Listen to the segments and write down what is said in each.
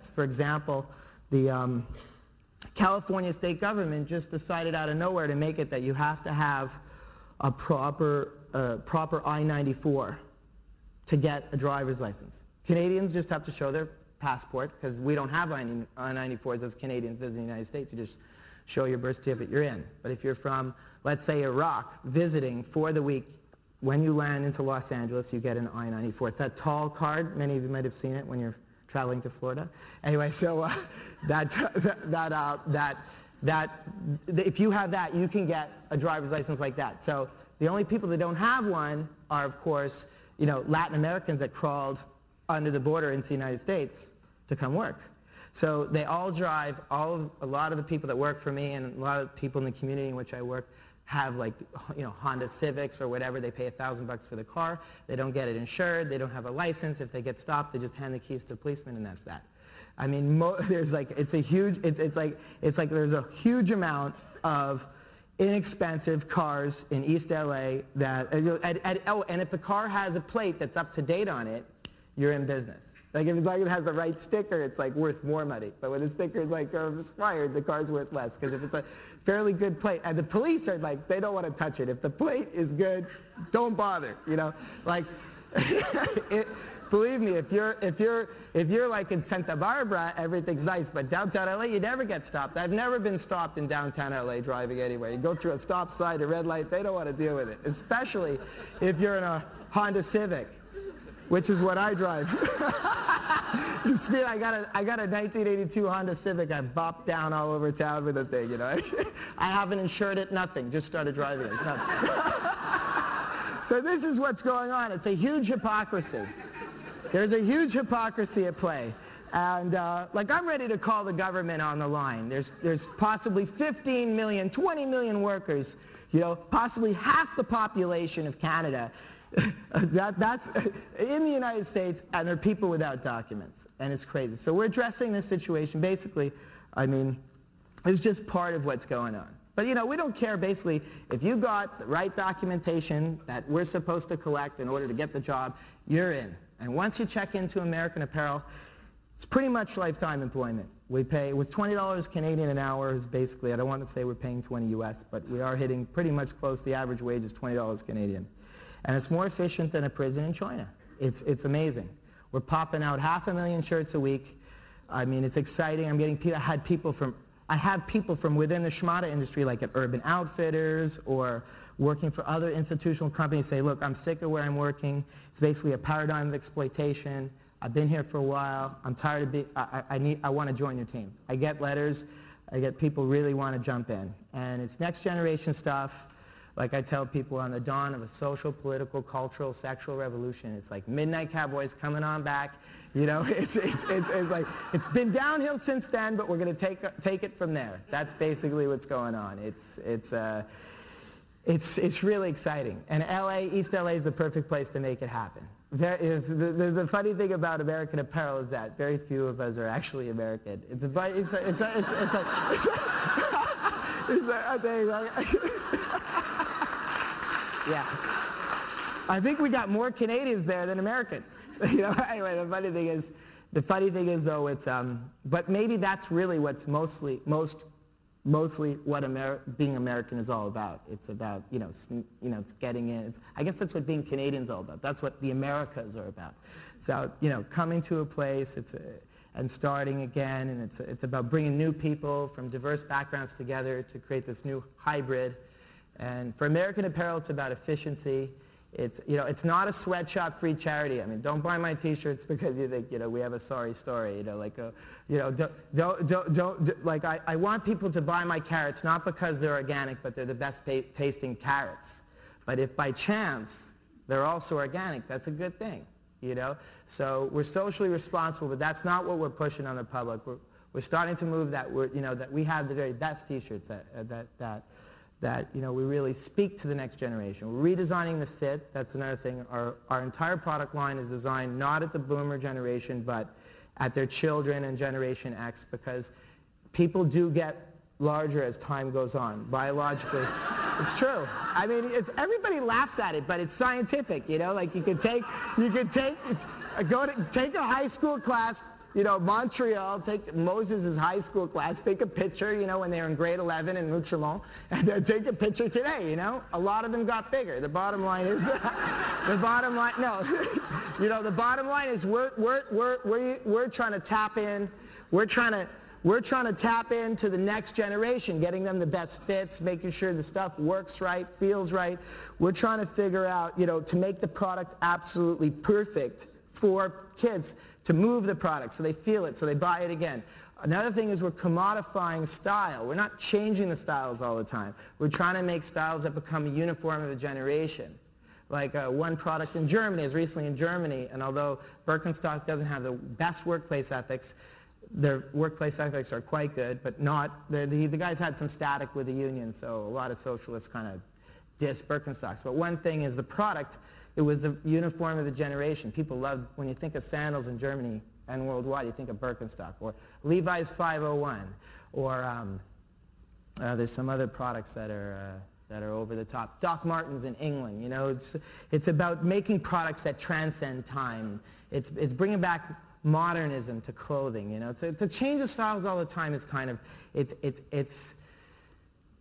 benefits. For example, the California state government just decided out of nowhere to make it that you have to have a proper I-94 to get a driver's license. Canadians just have to show their passport, because we don't have I-94s as Canadians as in the United States. You just show your birth certificate, you're in. But if you're from, let's say, Iraq, visiting for the week, when you land into Los Angeles, you get an I-94. It's that tall card. Many of you might have seen it when you're traveling to Florida. Anyway, so if you have that, you can get a driver's license like that. So the only people that don't have one are, of course, Latin Americans that crawled under the border into the United States to come work. So they all drive. A lot of the people that work for me and a lot of people in the community in which I work have, like, Honda Civics or whatever. They pay $1,000 for the car. They don't get it insured. They don't have a license. If they get stopped, they just hand the keys to the policeman, and that's that. I mean, there's like there's a huge amount of inexpensive cars in East LA that and if the car has a plate that's up to date on it, you're in business. Like, if it has the right sticker, it's like worth more money. But when the sticker is like expired, the car's worth less. Because if it's a fairly good plate, and the police are like, they don't want to touch it. If the plate is good, don't bother. Like, believe me, if you're like in Santa Barbara, everything's nice. But downtown LA, you never get stopped. I've never been stopped in downtown LA driving anywhere. You go through a stop sign, a red light, they don't want to deal with it. Especially if you're in a Honda Civic, which is what I drive. I got a 1982 Honda Civic. I bopped down all over town with the thing, I haven't insured it, nothing. Just started driving it. It's nothing. So this is what's going on. It's a huge hypocrisy. There's a huge hypocrisy at play. And like, I'm ready to call the government on the line. There's possibly 15 million, 20 million workers, possibly half the population of Canada. That's in the United States, and there are people without documents, and it's crazy. So we're addressing this situation. Basically, I mean, it's just part of what's going on. But we don't care, basically, if you got the right documentation that we're supposed to collect in order to get the job, you're in. And once you check into American Apparel, it's pretty much lifetime employment. We pay, it was $20 Canadian an hour is basically, I don't want to say we're paying 20 US, but we are hitting pretty much close. The average wage is $20 Canadian. And it's more efficient than a prison in China. It's amazing. We're popping out 500,000 shirts a week. I mean, it's exciting. I'm getting people. I have people from within the schmata industry, like at Urban Outfitters or working for other institutional companies, say, look, I'm sick of where I'm working. It's basically a paradigm of exploitation. I've been here for a while. I'm tired of being. I want to join your team. I get letters. I get people really want to jump in, and it's next generation stuff. Like I tell people, on the dawn of a social, political, cultural, sexual revolution. It's like Midnight Cowboys coming on back. It's like, it's been downhill since then, but we're going to take it from there. That's basically what's going on. It's really exciting. And East LA is the perfect place to make it happen. The funny thing about American Apparel is that very few of us are actually American. Yeah. I think we got more Canadians there than Americans. Anyway, the funny thing is though, it's but maybe that's really what's mostly what being American is all about. It's about it's getting in. I guess that's what being Canadian is all about. That's what the Americas are about. So coming to a place, and starting again, and it's about bringing new people from diverse backgrounds together to create this new hybrid. And for American Apparel, it's about efficiency. It's not a sweatshop free charity. I mean, don't buy my T-shirts because you think we have a sorry story. I want people to buy my carrots not because they're organic, but they're the best tasting carrots. But if by chance they're also organic, that's a good thing. So we're socially responsible, but that's not what we're pushing on the public. We're starting to move that that we have the very best T-shirts that we really speak to the next generation. We're redesigning the fit. That's another thing. Our entire product line is designed not at the boomer generation, but at their children and Generation X, because people do get larger as time goes on, biologically. It's true. I mean, everybody laughs at it, but it's scientific. Like take a high school class, you know, Montreal, take Moses' high school class, take a picture, you know, when they were in grade 11 in Outremont, and then take a picture today, you know. A lot of them got bigger. The bottom line is, the bottom line, no, you know, the bottom line is we're trying to tap in, we're trying to tap into the next generation, getting them the best fits, making sure the stuff works right, feels right. We're trying to figure out, you know, to make the product absolutely perfect for kids, to move the product so they feel it, so they buy it again. Another thing is we're commodifying style. We're not changing the styles all the time. We're trying to make styles that become uniform of the generation. Like one product in Germany, is recently in Germany, and although Birkenstock doesn't have the best workplace ethics, their workplace ethics are quite good, but not, the guys had some static with the union, so a lot of socialists kind of diss Birkenstocks. But one thing is the product, it was the uniform of the generation. People loved, when you think of sandals in Germany and worldwide, you think of Birkenstock, or Levi's 501, or there's some other products that are over the top. Doc Martens in England, you know, it's about making products that transcend time. It's bringing back modernism to clothing, you know. To change the styles all the time is kind of, it's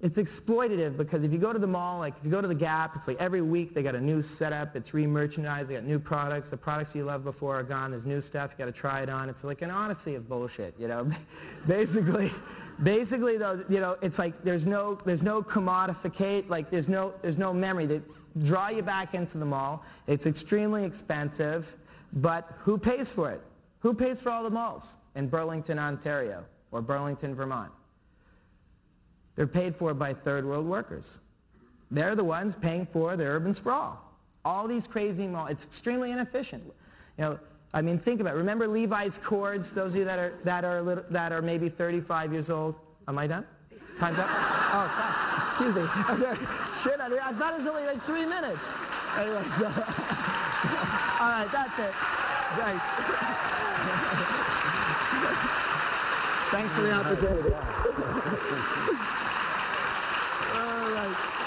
exploitative, because if you go to the mall, like if you go to the Gap, it's like every week they got a new setup, it's re-merchandised, they got new products, the products you loved before are gone, there's new stuff, you got to try it on. It's like an odyssey of bullshit, you know. Basically though, you know, it's like there's no commodificate, like there's no memory. They draw you back into the mall. It's extremely expensive, but who pays for it? Who pays for all the malls in Burlington, Ontario, or Burlington, Vermont? They're paid for by third world workers. They're the ones paying for the urban sprawl. All these crazy malls, it's extremely inefficient. You know, I mean, think about it. Remember Levi's cords, those of you that are maybe 35 years old? Am I done? Time's up? Oh, fuck. Excuse me. Shit, I thought it was only like 3 minutes. Anyway, so, all right, that's it. Thanks. Thanks for the opportunity. All right.